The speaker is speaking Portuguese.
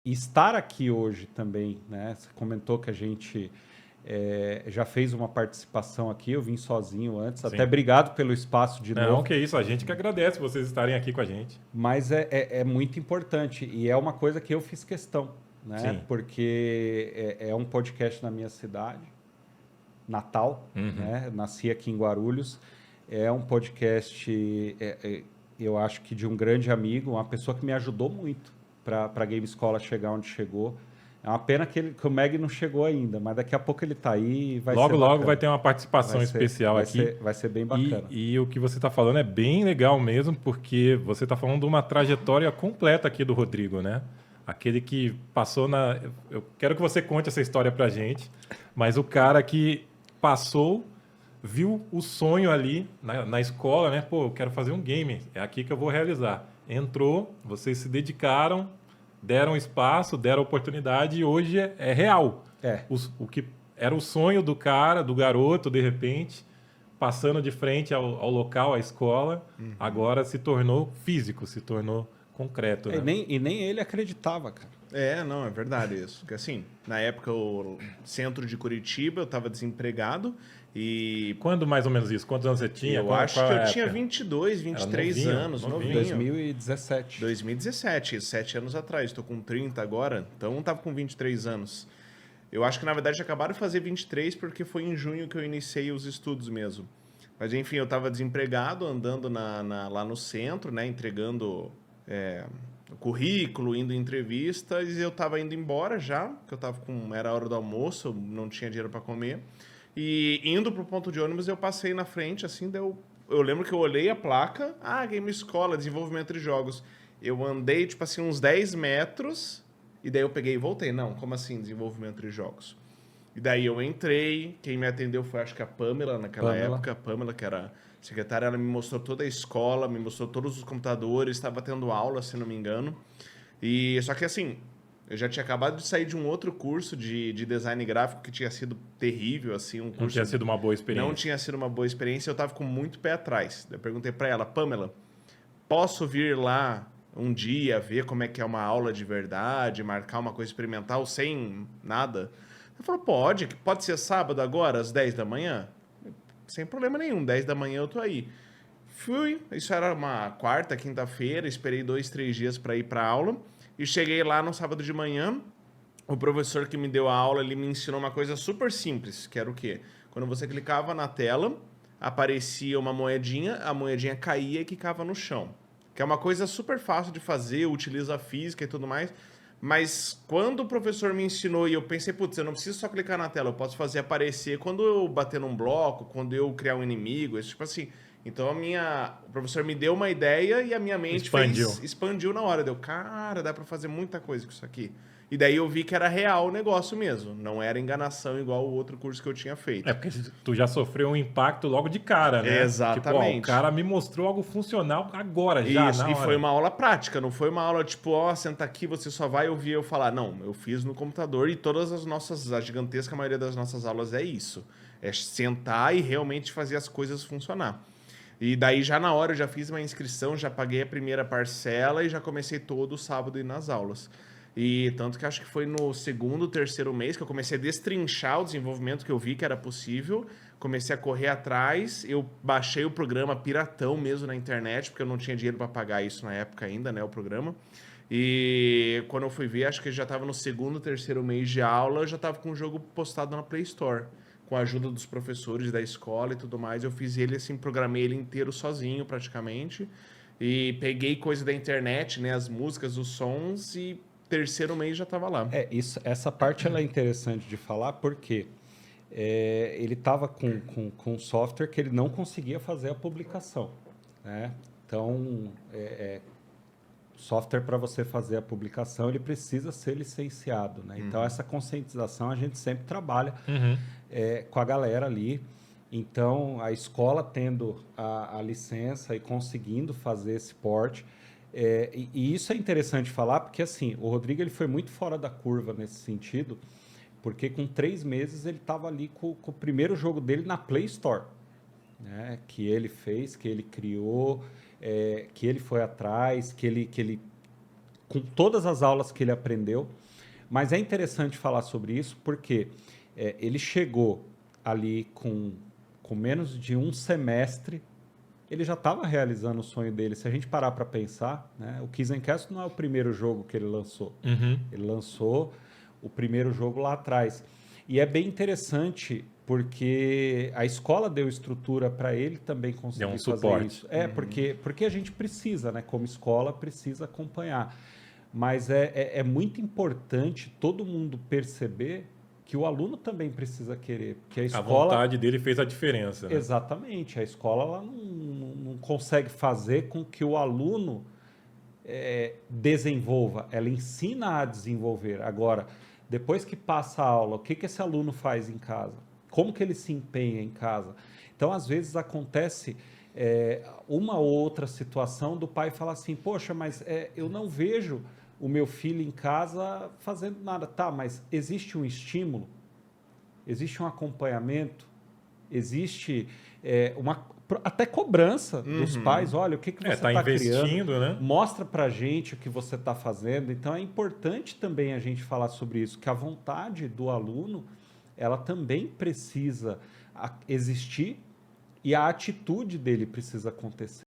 estar aqui hoje também, né? Você comentou que a gente já fez uma participação aqui, eu vim sozinho antes, até Sim. obrigado pelo espaço de Não, novo, que isso, a gente que agradece vocês estarem aqui com a gente. mas é muito importante e é uma coisa que eu fiz questão, né? Sim. Porque é um podcast na minha cidade, Natal, Uhum. né? Nasci aqui em Guarulhos, é um podcast, eu acho que de um grande amigo, uma pessoa que me ajudou muito para a Game Escola chegar onde chegou. É uma pena que o Meg não chegou ainda, mas daqui a pouco ele está aí e vai ser Logo, logo vai bacana. ter uma participação especial aqui. Vai ser bem E, bacana. e o que você está falando é bem legal mesmo, porque você está falando de uma trajetória completa aqui do Rodrigo, né? Aquele que passou na. Eu quero que você conte essa história pra gente, mas o cara que passou, viu o sonho ali na escola, né? Pô, eu quero fazer um game, é aqui que eu vou realizar. Entrou, vocês se dedicaram, deram espaço, deram oportunidade e hoje é real. É, O que era o sonho do cara, do garoto, de repente, passando de frente ao local, à escola, agora se tornou físico, se tornou concreto, né? e nem ele acreditava, cara. Não, é verdade isso. Porque assim, na época, o centro de Curitiba, eu estava desempregado e Quando mais ou menos isso? Quantos anos você tinha? eu Qual, acho qual que é eu a tinha época? 22, Era 23 novinho, anos, novinho. novinho. 2017. 2017, 7 anos atrás. Estou com 30 agora, então eu tava com 23 anos. Eu acho que, na verdade, acabaram de fazer 23 porque foi em junho que eu iniciei os estudos mesmo. Mas, enfim, eu estava desempregado, andando lá no centro, né, entregando o currículo, indo em entrevistas, e eu estava indo embora já, porque era a hora do almoço, eu não tinha dinheiro para comer. E indo pro ponto de ônibus, eu passei na frente, assim, eu lembro que eu olhei a placa, Game Escola, desenvolvimento de jogos. Eu andei, tipo assim, uns 10 metros, e daí eu peguei e voltei. Não, como assim, desenvolvimento de jogos? E daí eu entrei, quem me atendeu foi acho que a Pamela naquela Pamela. época, a Pamela que era secretária, ela me mostrou toda a escola, me mostrou todos os computadores, estava tendo aula, se não me engano. E só que assim, eu já tinha acabado de sair de um outro curso de design gráfico que tinha sido terrível, assim, um Não curso tinha sido uma boa não experiência. tinha sido uma boa experiência, eu tava com muito pé atrás. Eu perguntei para ela, Pamela, posso vir lá um dia ver como é que é uma aula de verdade, marcar uma coisa experimental sem nada? Ela falou, pode ser sábado agora, às 10 da manhã? Sem problema nenhum, 10 da manhã eu tô aí. Fui, isso era uma quarta, quinta-feira, esperei 2, 3 dias para ir para aula e cheguei lá no sábado de manhã. O professor que me deu a aula, ele me ensinou uma coisa super simples, que era o quê? Quando você clicava na tela, aparecia uma moedinha, a moedinha caía e quicava no chão. Que é uma coisa super fácil de fazer, utiliza a física e tudo mais. Mas quando o professor me ensinou e eu pensei, putz, eu não preciso só clicar na tela, eu posso fazer aparecer quando eu bater num bloco, quando eu criar um inimigo, esse tipo assim. Então o professor me deu uma ideia e a minha mente expandiu na hora. Deu, cara, dá pra fazer muita coisa com isso aqui. E daí eu vi que era real o negócio mesmo, não era enganação igual o outro curso que eu tinha É feito. porque tu já sofreu um impacto logo de cara, né? Tipo, ó, o Exatamente. cara me mostrou algo funcional agora, já, Isso, na e foi hora. uma aula prática, não foi uma aula tipo, senta aqui, você só vai ouvir eu falar. Não, eu fiz no computador e a gigantesca maioria das nossas aulas é isso. É sentar e realmente fazer as coisas funcionar. E daí já na hora eu já fiz uma inscrição, já paguei a primeira parcela e já comecei todo sábado a ir nas aulas. E tanto que acho que foi no segundo, terceiro mês que eu comecei a destrinchar o desenvolvimento que eu vi que era possível. Comecei a correr atrás, eu baixei o programa piratão mesmo na internet, porque eu não tinha dinheiro para pagar isso na época ainda, né, o programa. E quando eu fui ver, acho que já estava no segundo, terceiro mês de aula, eu já estava com o jogo postado na Play Store. Com a ajuda dos professores da escola e tudo mais, eu fiz ele assim, programei ele inteiro sozinho praticamente. E peguei coisa da internet, né, as músicas, os sons e terceiro mês já estava lá. Essa parte ela é interessante de falar porque ele estava com um software que ele não conseguia fazer a publicação, né? Então, software para você fazer a publicação ele precisa ser licenciado, né? Então essa conscientização a gente sempre trabalha com a galera ali. Então a escola tendo a licença e conseguindo fazer esse porte, e isso é interessante falar porque assim o Rodrigo ele foi muito fora da curva nesse sentido, porque com 3 meses ele estava ali com o primeiro jogo dele na Play Store, né? Que ele fez, que ele criou, que ele foi atrás, que ele com todas as aulas que ele aprendeu. Mas é interessante falar sobre isso porque ele chegou ali com menos de um semestre, ele já estava realizando o sonho dele. Se a gente parar para pensar, né, o Kiss and Castle não é o primeiro jogo que ele lançou. Ele lançou o primeiro jogo lá atrás. E é bem interessante porque a escola deu estrutura para ele também conseguir deu um fazer suporte. isso. Porque a gente precisa, né, como escola, precisa acompanhar. Mas é muito importante todo mundo perceber que o aluno também precisa querer. Porque a escola... A vontade dele fez a diferença. Né? Exatamente. A escola ela não consegue fazer com que o aluno desenvolva. Ela ensina a desenvolver. Agora, depois que passa a aula, o que esse aluno faz em casa? Como que ele se empenha em casa? Então, às vezes, acontece uma ou outra situação do pai falar assim, poxa, mas eu não vejo o meu filho em casa fazendo nada. Tá, mas existe um estímulo, existe um acompanhamento, existe até cobrança dos pais. Olha, o que você está criando, né? Mostra pra gente o que você está fazendo. Então, é importante também a gente falar sobre isso, que a vontade do aluno, ela também precisa existir e a atitude dele precisa acontecer.